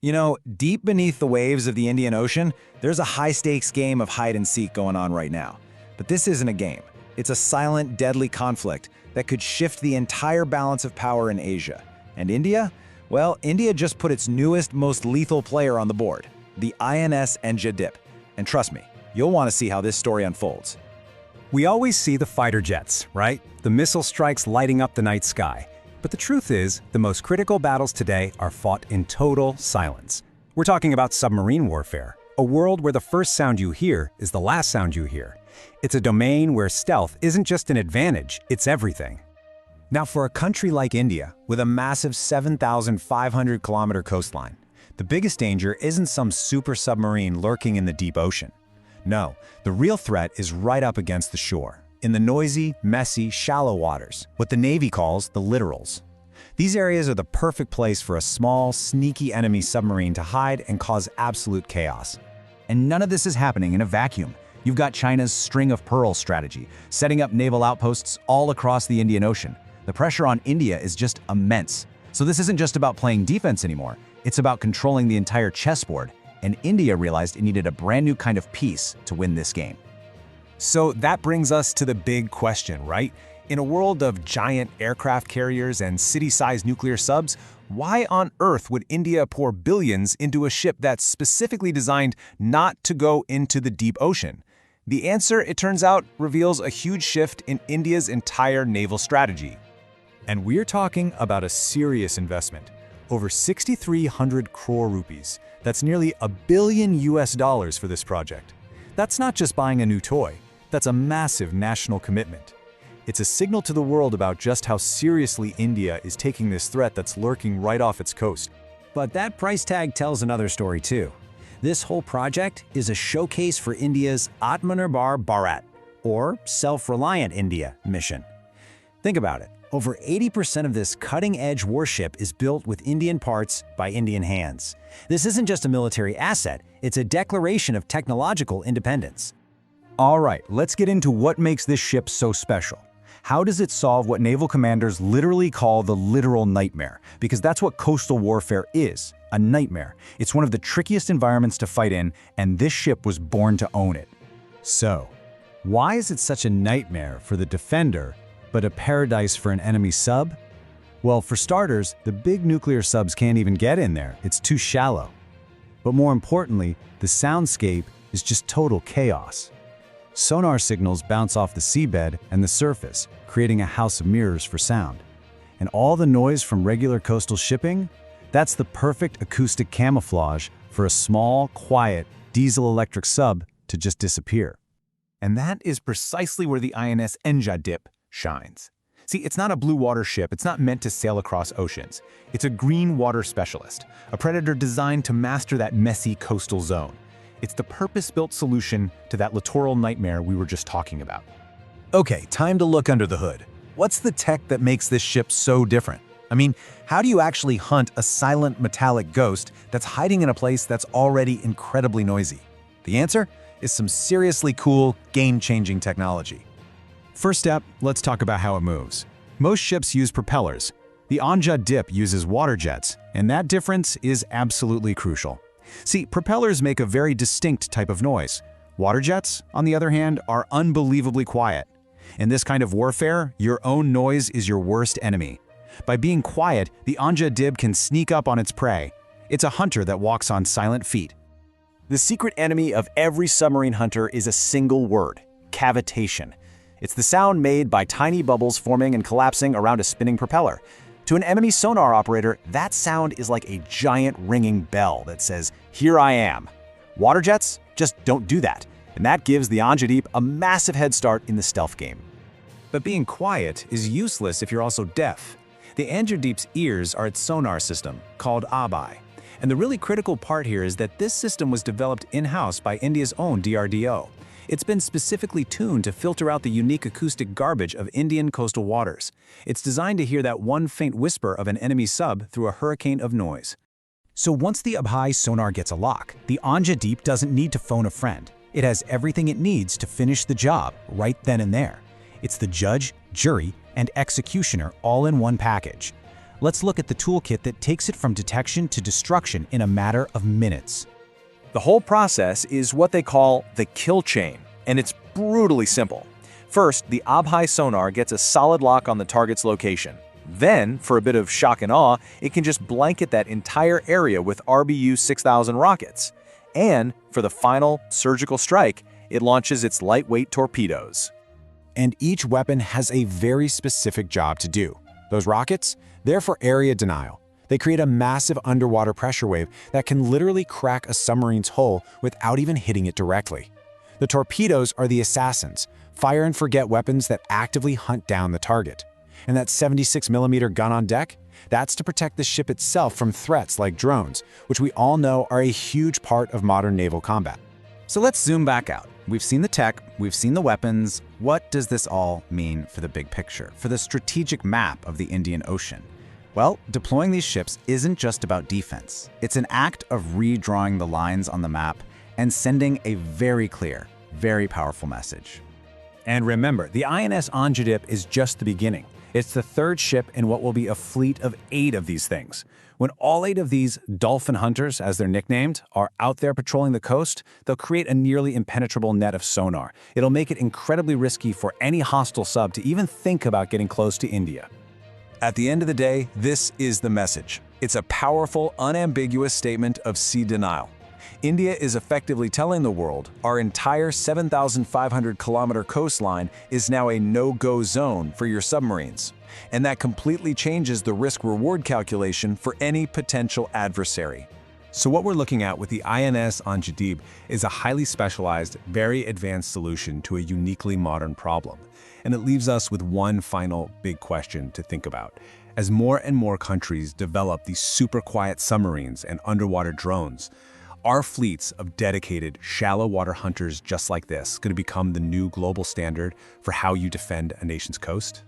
You know, deep beneath the waves of the Indian Ocean, there's a high-stakes game of hide-and-seek going on right now. But this isn't a game. It's a silent, deadly conflict that could shift the entire balance of power in Asia. And India? Well, India just put its newest, most lethal player on the board, the INS Enja-Dip. And trust me, you'll want to see how this story unfolds. We always see the fighter jets, right? The missile strikes lighting up the night sky. But the truth is, the most critical battles today are fought in total silence. We're talking about submarine warfare, a world where the first sound you hear is the last sound you hear. It's a domain where stealth isn't just an advantage, it's everything. Now, for a country like India, with a massive 7,500-kilometer coastline, the biggest danger isn't some super submarine lurking in the deep ocean. No, the real threat is right up against the shore, in the noisy, messy, shallow waters, what the Navy calls the littorals. These areas are the perfect place for a small, sneaky enemy submarine to hide and cause absolute chaos. And none of this is happening in a vacuum. You've got China's string of pearls strategy, setting up naval outposts all across the Indian Ocean. The pressure on India is just immense. So this isn't just about playing defense anymore, it's about controlling the entire chessboard. And India realized it needed a brand new kind of piece to win this game. So that brings us to the big question, right? In a world of giant aircraft carriers and city-sized nuclear subs, why on earth would India pour billions into a ship that's specifically designed not to go into the deep ocean? The answer, it turns out, reveals a huge shift in India's entire naval strategy. And we're talking about a serious investment. Over 6,300 crore rupees. That's nearly $1 billion for this project. That's not just buying a new toy. That's a massive national commitment. It's a signal to the world about just how seriously India is taking this threat that's lurking right off its coast. But that price tag tells another story too. This whole project is a showcase for India's Atmanirbhar Bharat, or Self-Reliant India, mission. Think about it. Over 80% of this cutting-edge warship is built with Indian parts by Indian hands. This isn't just a military asset, it's a declaration of technological independence. All right, let's get into what makes this ship so special. How does it solve what naval commanders literally call the literal nightmare? Because that's what coastal warfare is, a nightmare. It's one of the trickiest environments to fight in, and this ship was born to own it. So, why is it such a nightmare for the defender, but a paradise for an enemy sub? Well, for starters, the big nuclear subs can't even get in there. It's too shallow. But more importantly, the soundscape is just total chaos. Sonar signals bounce off the seabed and the surface, creating a house of mirrors for sound. And all the noise from regular coastal shipping? That's the perfect acoustic camouflage for a small, quiet, diesel-electric sub to just disappear. And that is precisely where the INS Enja-Dip shines. See, it's not a blue water ship, it's not meant to sail across oceans. It's a green water specialist, a predator designed to master that messy coastal zone. It's the purpose-built solution to that littoral nightmare we were just talking about. Okay, time to look under the hood. What's the tech that makes this ship so different? I mean, how do you actually hunt a silent metallic ghost that's hiding in a place that's already incredibly noisy? The answer is some seriously cool, game-changing technology. First step, let's talk about how it moves. Most ships use propellers. The Enja-Dip uses water jets, and that difference is absolutely crucial. See, propellers make a very distinct type of noise. Water jets, on the other hand, are unbelievably quiet. In this kind of warfare, your own noise is your worst enemy. By being quiet, the Enja-Dip can sneak up on its prey. It's a hunter that walks on silent feet. The secret enemy of every submarine hunter is a single word: cavitation. It's the sound made by tiny bubbles forming and collapsing around a spinning propeller. To an enemy sonar operator, that sound is like a giant ringing bell that says, "Here I am." Water jets just don't do that, and that gives the Enja-Dip a massive head start in the stealth game. But being quiet is useless if you're also deaf. The Enja-Dip's ears are its sonar system, called ABI. And the really critical part here is that this system was developed in-house by India's own DRDO. It's been specifically tuned to filter out the unique acoustic garbage of Indian coastal waters. It's designed to hear that one faint whisper of an enemy sub through a hurricane of noise. So once the ABI sonar gets a lock, the Enja-Dip doesn't need to phone a friend. It has everything it needs to finish the job right then and there. It's the judge, jury, and executioner all in one package. Let's look at the toolkit that takes it from detection to destruction in a matter of minutes. The whole process is what they call the kill chain, and it's brutally simple. First, the Abhai sonar gets a solid lock on the target's location. Then, for a bit of shock and awe, it can just blanket that entire area with RBU 6000 rockets. And, for the final surgical strike, it launches its lightweight torpedoes. And each weapon has a very specific job to do. Those rockets, they're for area denial. They create a massive underwater pressure wave that can literally crack a submarine's hull without even hitting it directly. The torpedoes are the assassins, fire-and-forget weapons that actively hunt down the target. And that 76mm gun on deck? That's to protect the ship itself from threats like drones, which we all know are a huge part of modern naval combat. So let's zoom back out. We've seen the tech, we've seen the weapons. What does this all mean for the big picture, for the strategic map of the Indian Ocean? Well, deploying these ships isn't just about defense. It's an act of redrawing the lines on the map and sending a very clear, very powerful message. And remember, the INS Anjadip is just the beginning. It's the third ship in what will be a fleet of 8 of these things. When all 8 of these dolphin hunters, as they're nicknamed, are out there patrolling the coast, they'll create a nearly impenetrable net of sonar. It'll make it incredibly risky for any hostile sub to even think about getting close to India. At the end of the day, this is the message. It's a powerful, unambiguous statement of sea denial. India is effectively telling the world our entire 7,500-kilometer coastline is now a no-go zone for your submarines. And that completely changes the risk-reward calculation for any potential adversary. So what we're looking at with the INS Anjadip is a highly specialized, very advanced solution to a uniquely modern problem. And it leaves us with one final big question to think about. As more and more countries develop these super quiet submarines and underwater drones, are fleets of dedicated, shallow water hunters just like this going to become the new global standard for how you defend a nation's coast?